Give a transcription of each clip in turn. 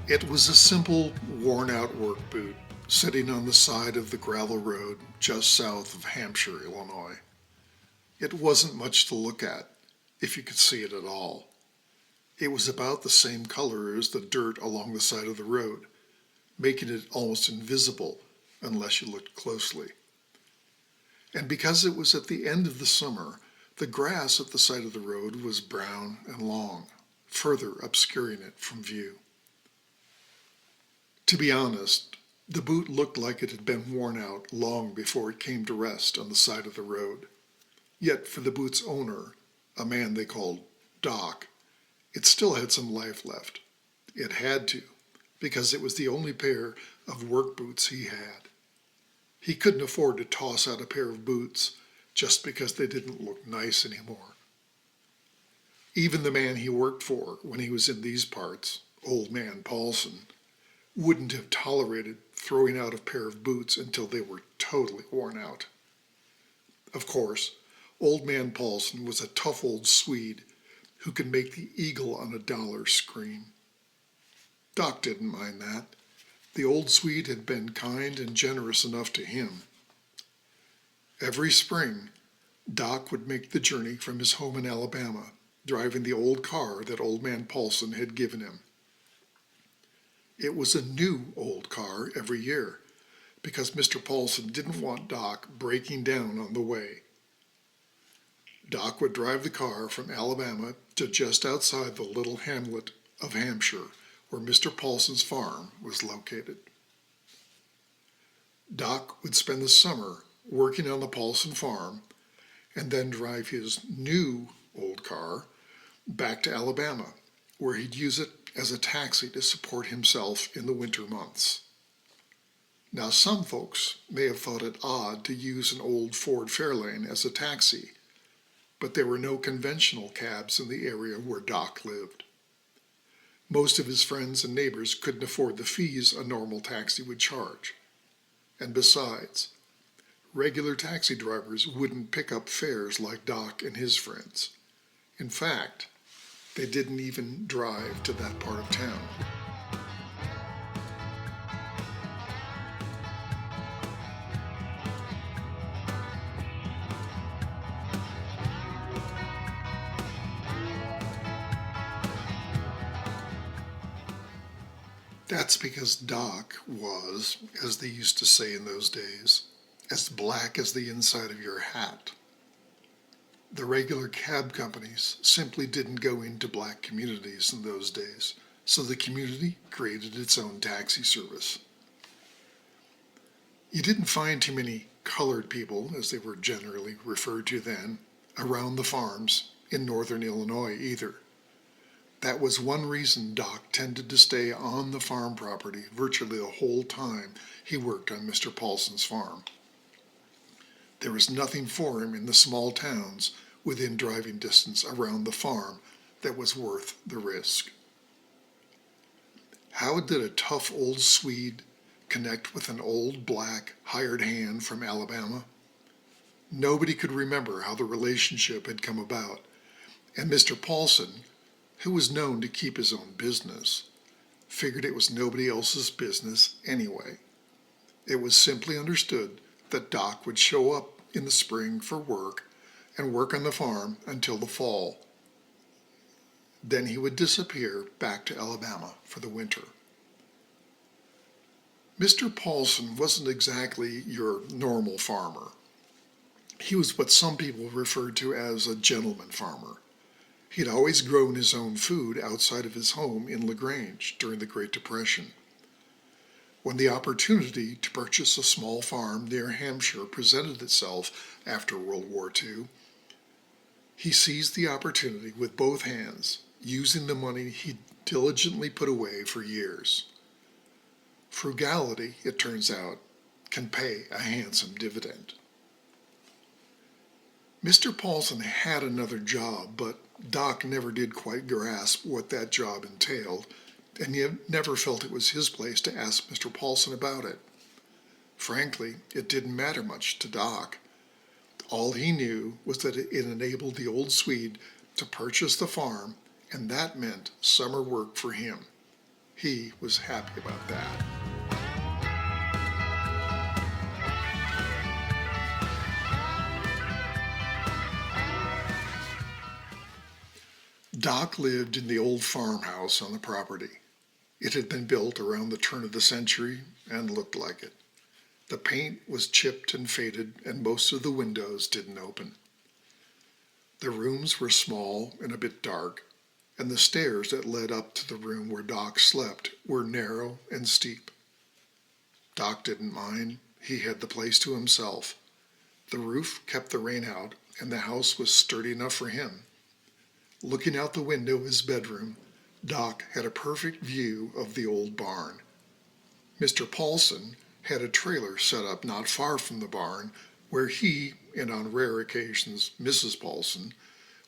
It was a simple, worn-out work boot sitting on the side of the gravel road just south of Hampshire, Illinois. It wasn't much to look at, if you could see it at all. It was about the same color as the dirt along the side of the road, making it almost invisible unless you looked closely. And because it was at the end of the summer, the grass at the side of the road was brown and long, further obscuring it from view. To be honest, the boot looked like it had been worn out long before it came to rest on the side of the road. Yet for the boot's owner, a man they called Doc, it still had some life left. It had to, because it was the only pair of work boots he had. He couldn't afford to toss out a pair of boots just because they didn't look nice anymore. Even the man he worked for when he was in these parts, Old Man Paulson, wouldn't have tolerated throwing out a pair of boots until they were totally worn out. Of course, Old Man Paulson was a tough old Swede who could make the eagle on a dollar scream. Doc didn't mind that. The old Swede had been kind and generous enough to him. Every spring, Doc would make the journey from his home in Alabama, driving the old car that Old Man Paulson had given him. It was a new old car every year, because Mr. Paulson didn't want Doc breaking down on the way. Doc would drive the car from Alabama to just outside the little hamlet of Hampshire, where Mr. Paulson's farm was located. Doc would spend the summer working on the Paulson farm and then drive his new old car back to Alabama, where he'd use it as a taxi to support himself in the winter months. Now, some folks may have thought it odd to use an old Ford Fairlane as a taxi, but there were no conventional cabs in the area where Doc lived. Most of his friends and neighbors couldn't afford the fees a normal taxi would charge. And besides, regular taxi drivers wouldn't pick up fares like Doc and his friends. In fact, they didn't even drive to that part of town. That's because Doc was, as they used to say in those days, as black as the inside of your hat. The regular cab companies simply didn't go into black communities in those days, so the community created its own taxi service. You didn't find too many colored people, as they were generally referred to then, around the farms in northern Illinois either. That was one reason Doc tended to stay on the farm property virtually the whole time he worked on Mr. Paulson's farm. There was nothing for him in the small towns within driving distance around the farm that was worth the risk. How did a tough old Swede connect with an old black hired hand from Alabama? Nobody could remember how the relationship had come about, and Mr. Paulson, who was known to keep his own business, figured it was nobody else's business anyway. It was simply understood that Doc would show up in the spring for work and work on the farm until the fall. Then he would disappear back to Alabama for the winter. Mr. Paulson wasn't exactly your normal farmer. He was what some people referred to as a gentleman farmer. He'd always grown his own food outside of his home in LaGrange during the Great Depression. When the opportunity to purchase a small farm near Hampshire presented itself after World War II, he seized the opportunity with both hands, using the money he'd diligently put away for years. Frugality, it turns out, can pay a handsome dividend. Mr. Paulson had another job, but Doc never did quite grasp what that job entailed, and he never felt it was his place to ask Mr. Paulson about it. Frankly, it didn't matter much to Doc. All he knew was that it enabled the old Swede to purchase the farm, and that meant summer work for him. He was happy about that. Doc lived in the old farmhouse on the property. It had been built around the turn of the century and looked like it. The paint was chipped and faded, and most of the windows didn't open. The rooms were small and a bit dark, and the stairs that led up to the room where Doc slept were narrow and steep. Doc didn't mind. He had the place to himself. The roof kept the rain out, and the house was sturdy enough for him. Looking out the window of his bedroom, Doc had a perfect view of the old barn. Mr. Paulson had a trailer set up not far from the barn where he, and on rare occasions Mrs. Paulson,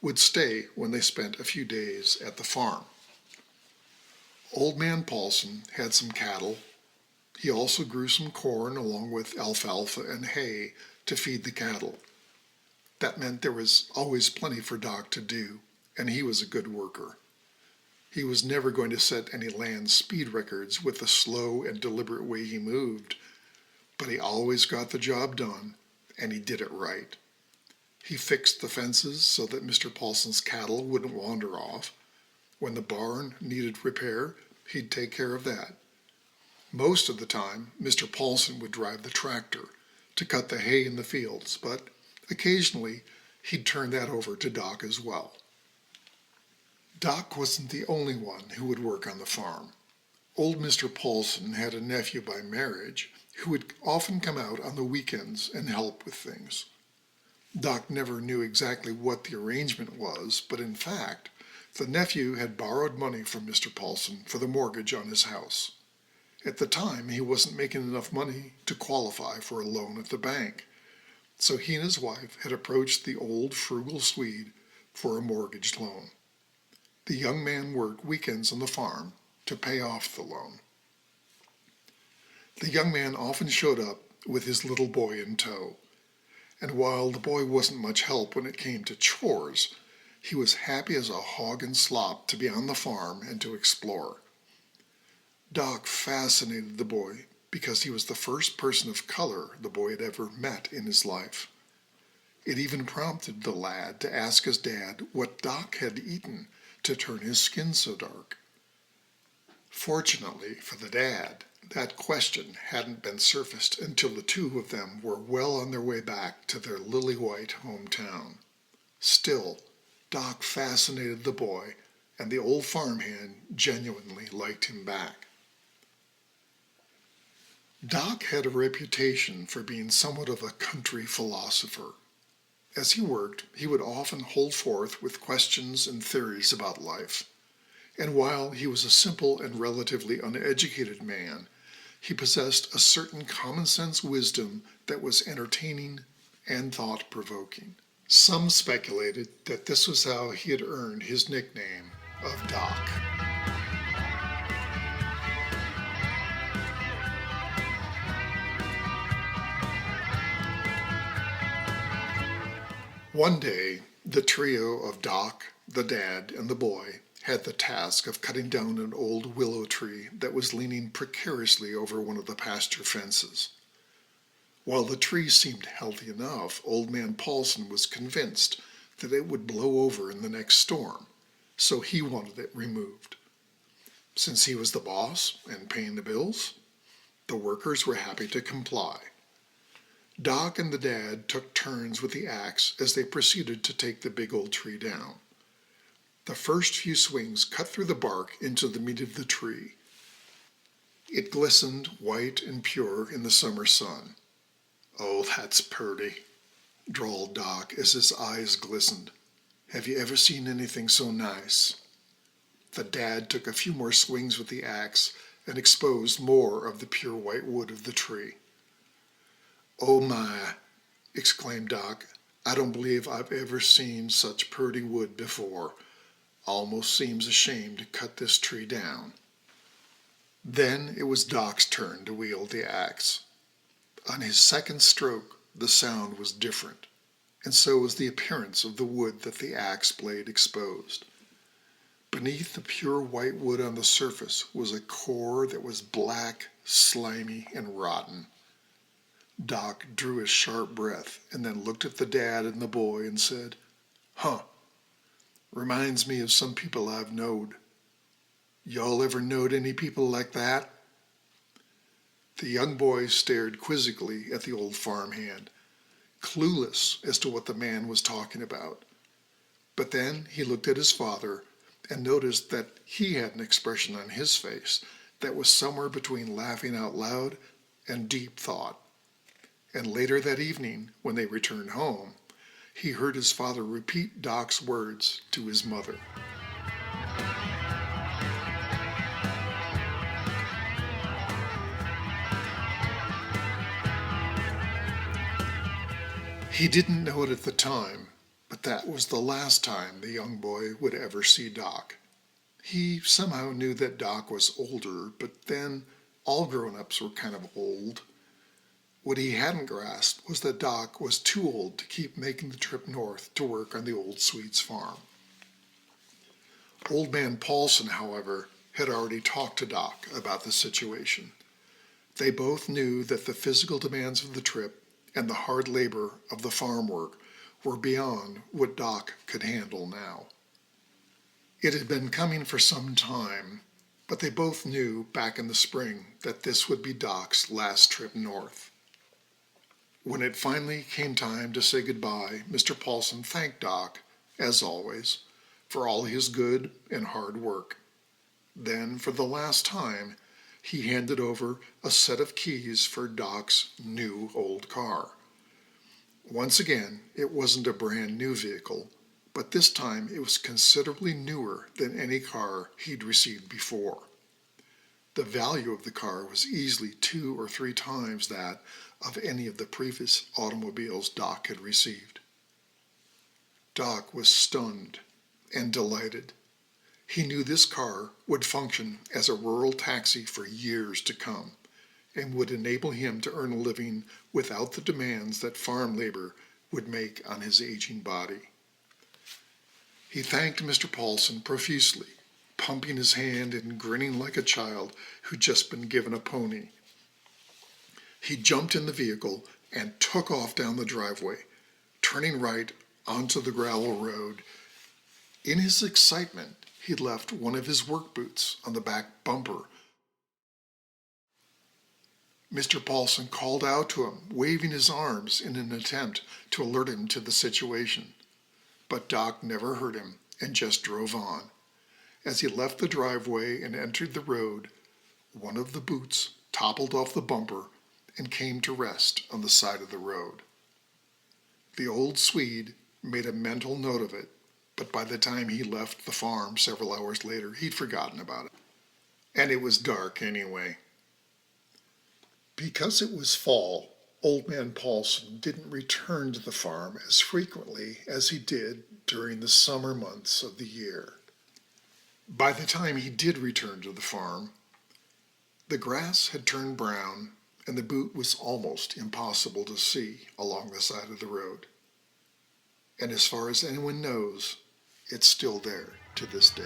would stay when they spent a few days at the farm. Old Man Paulson had some cattle. He also grew some corn along with alfalfa and hay to feed the cattle. That meant there was always plenty for Doc to do, and he was a good worker. He was never going to set any land speed records with the slow and deliberate way he moved, but he always got the job done, and he did it right. He fixed the fences so that Mr. Paulson's cattle wouldn't wander off. When the barn needed repair, he'd take care of that. Most of the time, Mr. Paulson would drive the tractor to cut the hay in the fields, but occasionally he'd turn that over to Doc as well. Doc wasn't the only one who would work on the farm. Old Mr. Paulson had a nephew by marriage who would often come out on the weekends and help with things. Doc never knew exactly what the arrangement was, but in fact, the nephew had borrowed money from Mr. Paulson for the mortgage on his house. At the time, he wasn't making enough money to qualify for a loan at the bank, so he and his wife had approached the old frugal Swede for a mortgage loan. The young man worked weekends on the farm to pay off the loan. The young man often showed up with his little boy in tow, and while the boy wasn't much help when it came to chores, he was happy as a hog in slop to be on the farm and to explore. Doc fascinated the boy because he was the first person of color the boy had ever met in his life. It even prompted the lad to ask his dad what Doc had eaten to turn his skin so dark. Fortunately for the dad, that question hadn't been surfaced until the two of them were well on their way back to their lily-white hometown. Still, Doc fascinated the boy, and the old farmhand genuinely liked him back. Doc had a reputation for being somewhat of a country philosopher. As he worked, he would often hold forth with questions and theories about life. And while he was a simple and relatively uneducated man, he possessed a certain common-sense wisdom that was entertaining and thought-provoking. Some speculated that this was how he had earned his nickname of Doc. One day, the trio of Doc, the dad, and the boy had the task of cutting down an old willow tree that was leaning precariously over one of the pasture fences. While the tree seemed healthy enough, Old Man Paulson was convinced that it would blow over in the next storm, so he wanted it removed. Since he was the boss and paying the bills, the workers were happy to comply. Doc and the dad took turns with the axe as they proceeded to take the big old tree down. The first few swings cut through the bark into the meat of the tree. It glistened white and pure in the summer sun. "Oh, that's purty," drawled Doc as his eyes glistened. "Have you ever seen anything so nice?" The dad took a few more swings with the axe and exposed more of the pure white wood of the tree. "Oh my," exclaimed Doc, "I don't believe I've ever seen such purty wood before. Almost seems a shame to cut this tree down." Then it was Doc's turn to wield the axe. On his second stroke, the sound was different, and so was the appearance of the wood that the axe blade exposed. Beneath the pure white wood on the surface was a core that was black, slimy, and rotten. Doc drew a sharp breath and then looked at the dad and the boy and said, "Huh, reminds me of some people I've knowed. Y'all ever knowed any people like that?" The young boy stared quizzically at the old farmhand, clueless as to what the man was talking about. But then he looked at his father and noticed that he had an expression on his face that was somewhere between laughing out loud and deep thought. And later that evening, when they returned home, he heard his father repeat Doc's words to his mother. He didn't know it at the time, but that was the last time the young boy would ever see Doc. He somehow knew that Doc was older, but then all grown-ups were kind of old. What he hadn't grasped was that Doc was too old to keep making the trip north to work on the old Swedes farm. Old man Paulson, however, had already talked to Doc about the situation. They both knew that the physical demands of the trip and the hard labor of the farm work were beyond what Doc could handle now. It had been coming for some time, but they both knew back in the spring that this would be Doc's last trip north. When it finally came time to say goodbye, Mr. Paulson thanked Doc, as always, for all his good and hard work. Then, for the last time, he handed over a set of keys for Doc's new old car. Once again, it wasn't a brand new vehicle, but this time it was considerably newer than any car he'd received before. The value of the car was easily 2 or 3 times that of any of the previous automobiles Doc had received. Doc was stunned and delighted. He knew this car would function as a rural taxi for years to come and would enable him to earn a living without the demands that farm labor would make on his aging body. He thanked Mr. Paulson profusely, pumping his hand and grinning like a child who'd just been given a pony. He jumped in the vehicle and took off down the driveway, turning right onto the gravel road. In his excitement, he'd left one of his work boots on the back bumper. Mr. Paulson called out to him, waving his arms in an attempt to alert him to the situation. But Doc never heard him and just drove on. As he left the driveway and entered the road, one of the boots toppled off the bumper and came to rest on the side of the road. The old Swede made a mental note of it, but by the time he left the farm several hours later, he'd forgotten about it. And it was dark anyway. Because it was fall, Old Man Paulson didn't return to the farm as frequently as he did during the summer months of the year. By the time he did return to the farm, the grass had turned brown and the boot was almost impossible to see along the side of the road. And as far as anyone knows, it's still there to this day.